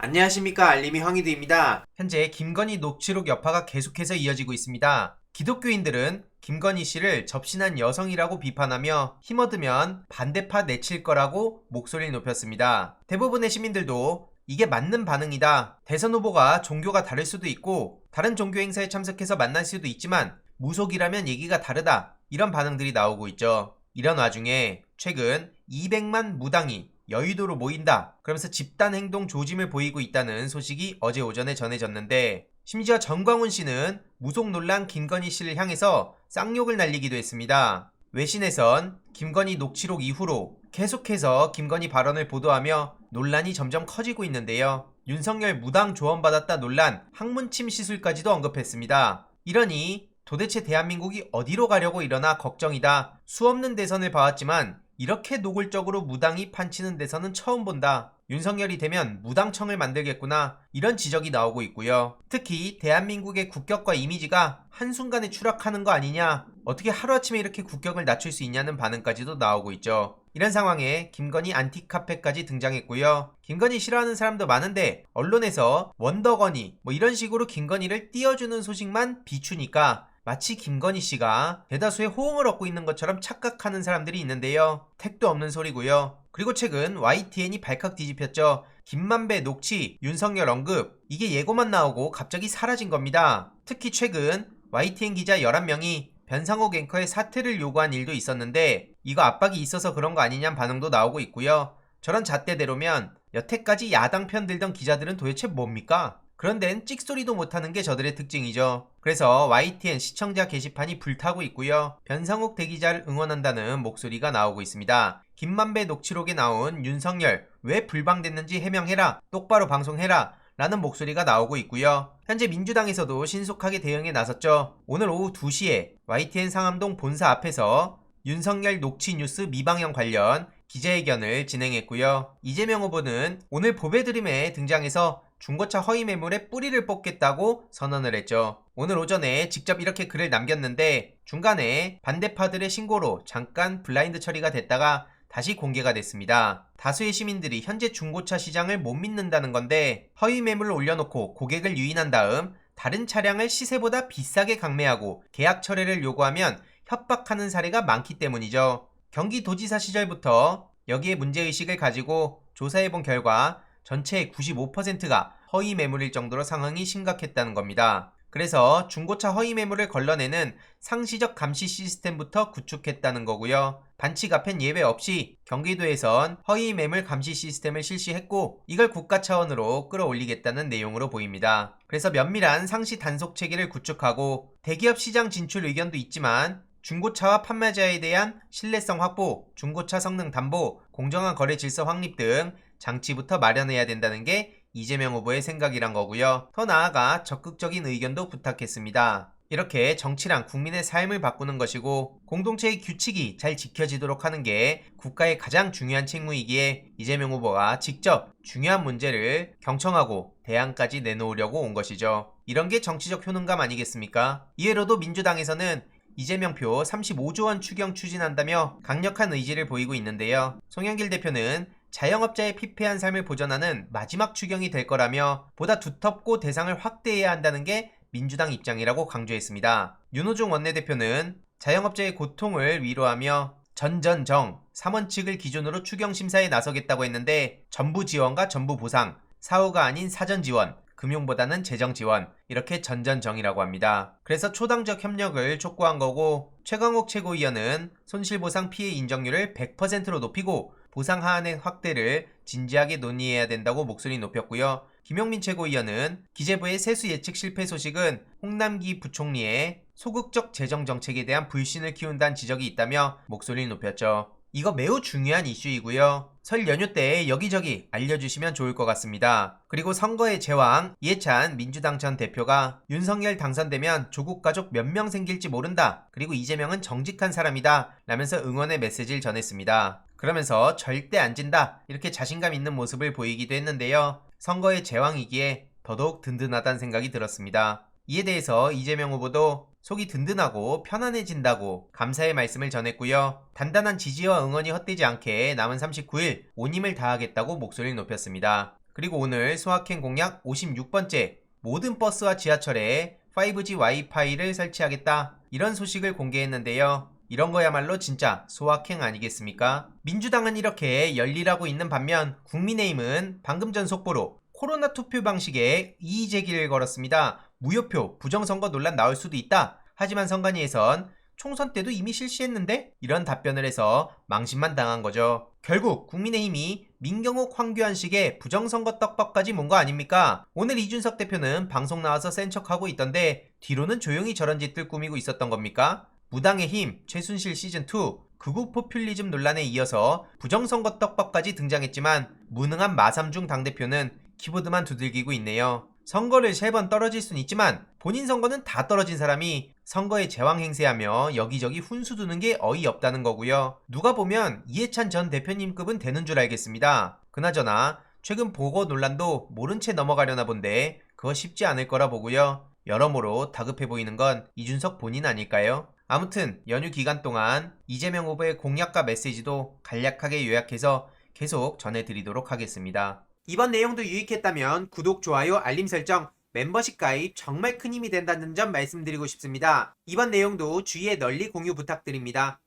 안녕하십니까, 알림이 황희두입니다. 현재 김건희 녹취록 여파가 계속해서 이어지고 있습니다. 기독교인들은 김건희 씨를 접신한 여성이라고 비판하며 힘어드면 반대파 내칠 거라고 목소리를 높였습니다. 대부분의 시민들도 이게 맞는 반응이다. 대선 후보가 종교가 다를 수도 있고 다른 종교 행사에 참석해서 만날 수도 있지만 무속이라면 얘기가 다르다. 이런 반응들이 나오고 있죠. 이런 와중에 최근 200만 무당이 여의도로 모인다. 그러면서 집단 행동 조짐을 보이고 있다는 소식이 어제 오전에 전해졌는데, 심지어 정광훈 씨는 무속 논란 김건희 씨를 향해서 쌍욕을 날리기도 했습니다. 외신에선 김건희 녹취록 이후로 계속해서 김건희 발언을 보도하며 논란이 점점 커지고 있는데요. 윤석열 무당 조언받았다 논란, 학문침 시술까지도 언급했습니다. 이러니 도대체 대한민국이 어디로 가려고 이러나 걱정이다. 수없는 대선을 봐왔지만 이렇게 노골적으로 무당이 판치는 대선은 처음 본다. 윤석열이 되면 무당청을 만들겠구나. 이런 지적이 나오고 있고요. 특히 대한민국의 국격과 이미지가 한순간에 추락하는 거 아니냐. 어떻게 하루아침에 이렇게 국격을 낮출 수 있냐는 반응까지도 나오고 있죠. 이런 상황에 김건희 안티카페까지 등장했고요. 김건희 싫어하는 사람도 많은데 언론에서 원더건희 이런 식으로 김건희를 띄워주는 소식만 비추니까 마치 김건희 씨가 대다수의 호응을 얻고 있는 것처럼 착각하는 사람들이 있는데요. 택도 없는 소리고요. 그리고 최근 YTN이 발칵 뒤집혔죠. 김만배 녹취, 윤석열 언급, 이게 예고만 나오고 갑자기 사라진 겁니다. 특히 최근 YTN 기자 11명이 변상욱 앵커의 사퇴를 요구한 일도 있었는데 이거 압박이 있어서 그런 거 아니냐는 반응도 나오고 있고요. 저런 잣대대로면 여태까지 야당 편 들던 기자들은 도대체 뭡니까? 그런 데는 찍소리도 못하는 게 저들의 특징이죠. 그래서 YTN 시청자 게시판이 불타고 있고요. 변상욱 대기자를 응원한다는 목소리가 나오고 있습니다. 김만배 녹취록에 나온 윤석열 왜 불방됐는지 해명해라, 똑바로 방송해라 라는 목소리가 나오고 있고요. 현재 민주당에서도 신속하게 대응에 나섰죠. 오늘 오후 2시에 YTN 상암동 본사 앞에서 윤석열 녹취 뉴스 미방영 관련 기자회견을 진행했고요. 이재명 후보는 오늘 보배드림에 등장해서 중고차 허위 매물에 뿌리를 뽑겠다고 선언을 했죠. 오늘 오전에 직접 이렇게 글을 남겼는데 중간에 반대파들의 신고로 잠깐 블라인드 처리가 됐다가 다시 공개가 됐습니다. 다수의 시민들이 현재 중고차 시장을 못 믿는다는 건데 허위 매물을 올려놓고 고객을 유인한 다음 다른 차량을 시세보다 비싸게 강매하고 계약 철회를 요구하면 협박하는 사례가 많기 때문이죠. 경기도지사 시절부터 여기에 문제의식을 가지고 조사해본 결과 전체의 95%가 허위 매물일 정도로 상황이 심각했다는 겁니다. 그래서 중고차 허위 매물을 걸러내는 상시적 감시 시스템부터 구축했다는 거고요. 반칙 앞엔 예외 없이 경기도에선 허위 매물 감시 시스템을 실시했고 이걸 국가 차원으로 끌어올리겠다는 내용으로 보입니다. 그래서 면밀한 상시 단속 체계를 구축하고 대기업 시장 진출 의견도 있지만 중고차와 판매자에 대한 신뢰성 확보, 중고차 성능 담보, 공정한 거래 질서 확립 등 장치부터 마련해야 된다는 게 이재명 후보의 생각이란 거고요. 더 나아가 적극적인 의견도 부탁했습니다. 이렇게 정치란 국민의 삶을 바꾸는 것이고 공동체의 규칙이 잘 지켜지도록 하는 게 국가의 가장 중요한 책무이기에 이재명 후보가 직접 중요한 문제를 경청하고 대안까지 내놓으려고 온 것이죠. 이런 게 정치적 효능감 아니겠습니까? 이외로도 민주당에서는 이재명표 35조 원 추경 추진한다며 강력한 의지를 보이고 있는데요. 송영길 대표는 자영업자의 피폐한 삶을 보전하는 마지막 추경이 될 거라며 보다 두텁고 대상을 확대해야 한다는 게 민주당 입장이라고 강조했습니다. 윤호중 원내대표는 자영업자의 고통을 위로하며 전전정 3원칙을 기준으로 추경 심사에 나서겠다고 했는데 전부 지원과 전부 보상, 사후가 아닌 사전 지원, 금융보다는 재정 지원, 이렇게 전전정이라고 합니다. 그래서 초당적 협력을 촉구한 거고 최강욱 최고위원은 손실보상 피해 인정률을 100%로 높이고 보상 하한의 확대를 진지하게 논의해야 된다고 목소리 높였고요. 김용민 최고위원은 기재부의 세수 예측 실패 소식은 홍남기 부총리의 소극적 재정 정책에 대한 불신을 키운다는 지적이 있다며 목소리를 높였죠. 이거 매우 중요한 이슈이고요. 설 연휴 때 여기저기 알려주시면 좋을 것 같습니다. 그리고 선거의 제왕 이해찬 민주당 전 대표가 윤석열 당선되면 조국 가족 몇 명 생길지 모른다. 그리고 이재명은 정직한 사람이다. 라면서 응원의 메시지를 전했습니다. 그러면서 절대 안 진다. 이렇게 자신감 있는 모습을 보이기도 했는데요. 선거의 제왕이기에 더더욱 든든하다는 생각이 들었습니다. 이에 대해서 이재명 후보도 속이 든든하고 편안해진다고 감사의 말씀을 전했고요. 단단한 지지와 응원이 헛되지 않게 남은 39일 온 힘을 다하겠다고 목소리를 높였습니다. 그리고 오늘 소확행 공약 56번째, 모든 버스와 지하철에 5G 와이파이를 설치하겠다, 이런 소식을 공개했는데요. 이런 거야말로 진짜 소확행 아니겠습니까? 민주당은 이렇게 열일하고 있는 반면 국민의힘은 방금 전 속보로 코로나 투표 방식에 이의 제기를 걸었습니다. 무효표, 부정선거 논란 나올 수도 있다. 하지만 선관위에선 총선 때도 이미 실시했는데? 이런 답변을 해서 망신만 당한 거죠. 결국 국민의힘이 민경욱 황교안식의 부정선거 떡밥까지 몬 거 아닙니까? 오늘 이준석 대표는 방송 나와서 센 척하고 있던데 뒤로는 조용히 저런 짓들 꾸미고 있었던 겁니까? 무당의 힘, 최순실 시즌2, 극우 포퓰리즘 논란에 이어서 부정선거 떡밥까지 등장했지만 무능한 마삼중 당대표는 키보드만 두들기고 있네요. 선거를 3번 떨어질 순 있지만 본인 선거는 다 떨어진 사람이 선거에 제왕 행세하며 여기저기 훈수 두는 게 어이없다는 거고요. 누가 보면 이해찬 전 대표님급은 되는 줄 알겠습니다. 그나저나 최근 보고 논란도 모른 채 넘어가려나 본데 그거 쉽지 않을 거라 보고요. 여러모로 다급해 보이는 건 이준석 본인 아닐까요? 아무튼 연휴 기간 동안 이재명 후보의 공약과 메시지도 간략하게 요약해서 계속 전해드리도록 하겠습니다. 이번 내용도 유익했다면 구독, 좋아요, 알림 설정, 멤버십 가입 정말 큰 힘이 된다는 점 말씀드리고 싶습니다. 이번 내용도 주위에 널리 공유 부탁드립니다.